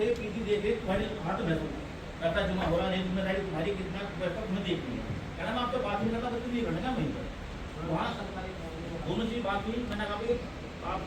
थे पीटी दे के तुम्हारे हाथ में पैसा जमा हो रहा नहीं, जिम्मेदारी तुम्हारी, कितना पैसा तुम्हें देखनी है। कहना मैं आपसे बात नहीं करता, बच्चे नहीं करना वहीं पर वहाँ दोनों चीज बात हुई। मैंने कहा भाई आप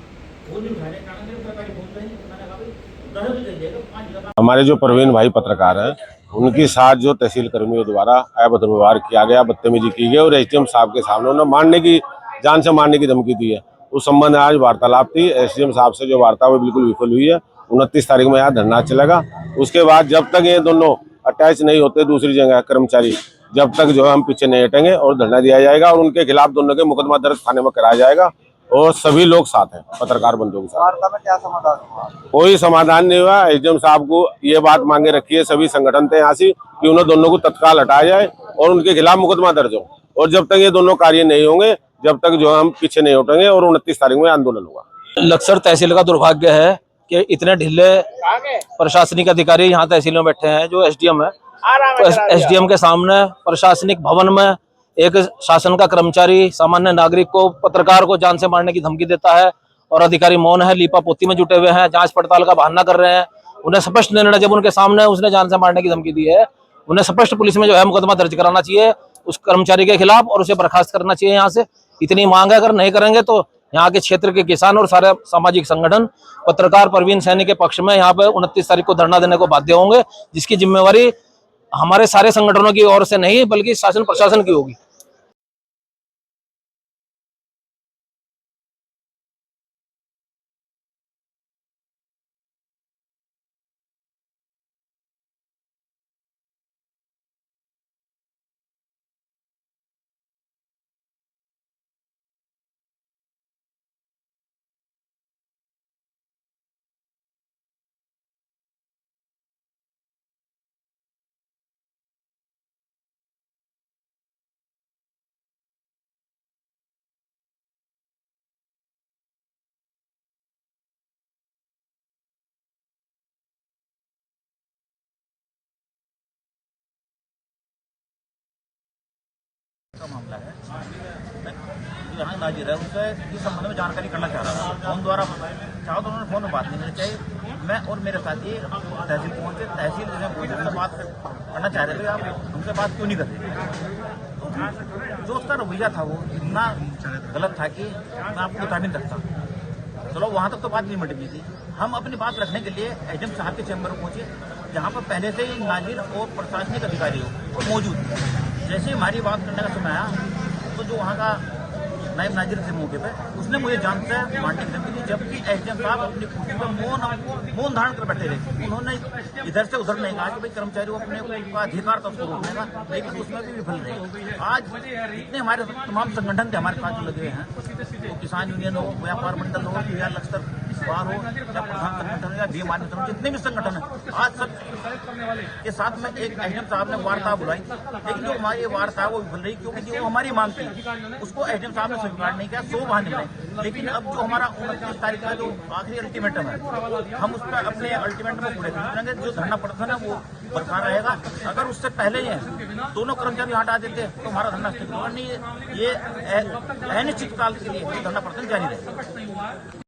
फोन नहीं उठा रहे, सरकारी फोन रहे, मैंने कहा भाई 10 बजे दे देगा 5 जगह। हमारे जो प्रवीण भाई पत्रकार हैं, उनके साथ जो तहसील कर्मियों द्वारा अभद्र व्यवहार किया गया, बदतमीजी की गई और एसडीएम साहब के सामने उन्होंने मारने की, जान से मारने की धमकी दी है। उस संबंध में आज वार्तालाप थी। एसडीएम साहब से जो वार्ता वो बिल्कुल विफल हुई है। 29 तारीख में यहाँ धरना चलेगा। उसके बाद जब तक ये दोनों अटैच नहीं होते दूसरी जगह कर्मचारी, जब तक जो है हम पीछे नहीं हटेंगे और धरना दिया जाएगा और उनके खिलाफ दोनों के मुकदमा दर्ज थाने में कराया जाएगा। और सभी लोग साथ हैं, पत्रकार बंधुओं के साथ। वार्ता में क्या समाधान हुआ? कोई समाधान नहीं हुआ। एसडीएम साहब को ये बात मांगे रखी है सभी संगठन थे यहाँ से कि उन्हें दोनों को तत्काल हटाया जाए और उनके खिलाफ मुकदमा दर्ज हो। और जब तक ये दोनों कार्य नहीं होंगे, जब तक जो हम पीछे नहीं उठेंगे और 29 तारीख में आंदोलन होगा। लक्सर तहसील का दुर्भाग्य है कि इतने ढीले प्रशासनिक अधिकारी यहाँ तहसील में बैठे हैं। जो एसडीएम है, एसडीएम के सामने प्रशासनिक भवन में एक शासन का कर्मचारी सामान्य नागरिक को, पत्रकार को जान से मारने की धमकी देता है और अधिकारी मौन है, लीपा पोती में जुटे हुए हैं, जांच पड़ताल का बहाना कर रहे हैं। उन्हें स्पष्ट निर्णय, जब उनके सामने उसने जान से मारने की धमकी दी है, उन्हें स्पष्ट पुलिस में जो है मुकदमा दर्ज कराना चाहिए उस कर्मचारी के खिलाफ और उसे बर्खास्त करना चाहिए यहाँ से। इतनी मांग है, अगर नहीं करेंगे तो यहाँ के क्षेत्र के किसान और सारे सामाजिक संगठन पत्रकार प्रवीण सैनी के पक्ष में यहाँ पे 29 तारीख को धरना देने को बाध्य होंगे, जिसकी जिम्मेवारी हमारे सारे संगठनों की ओर से नहीं बल्कि शासन प्रशासन की होगी। का मामला है, मैं यहाँ नाजिर है उससे इस संबंध में जानकारी करना चाह रहा था। फोन द्वारा चाहो तो उन्होंने फोन में बात नहीं करनी चाहिए। मैं और मेरे साथी तहसील पहुंचे, तहसील जैसे बात करना चाह रहे थे, आप हमसे बात क्यों नहीं कर रहे? जो उसका रवैया था वो इतना गलत था कि मैं आपको बता भी नहीं सकता। चलो वहाँ तक तो बात नहीं मिट गई थी। हम अपनी बात रखने के लिए एसडीएम साहब के चैम्बर में पहुंचे, जहाँ पर पहले से ही नाजिर और प्रशासनिक अधिकारी वो मौजूद थे। जैसे ही हमारी बात करने का समय आया तो जो वहाँ का नायब नाजिर थे मौके पे, उसने मुझे जान से मारने की धमकी दी, जबकि एसडीएम साहब अपनी कुर्सी पर मौन धारण कर बैठे थे। उन्होंने इधर से उधर नहीं कहा कि भाई कर्मचारी को अपने का अधिकार था उसको रोकने का, लेकिन उसमें भी विफल रहे। आज जितने हमारे तमाम संगठन थे हमारे साथ जो लगे हुए हैं, तो किसान यूनियन हो, व्यापार मंडल हो, या लक्सर बार हो, या प्रधान संगठन हो, या बीएमआर संगठन, जितने भी संगठन है, आज सब के साथ में एक एसडीएम साहब ने वार्ता बुलाई, लेकिन जो हमारी वार्ता है वो विफल रही, क्योंकि जो हमारी मांग थी उसको एसडीएम साहब ने स्वीकार नहीं किया। 100 बहाने मिले, लेकिन अब जो हमारा 29 तारीख का जो आखिरी अल्टीमेटम है, हम उसका अपने अल्टीमेटम को पूरे करेंगे। जो धरना प्रदर्शन है वो बरकरार रहेगा। अगर उससे पहले ही दोनों कर्मचारी हटा देते तो हमारा धरना स्थित होगा नहीं। ये अनिश्चित काल के लिए धरना प्रदर्शन जारी रहेगा।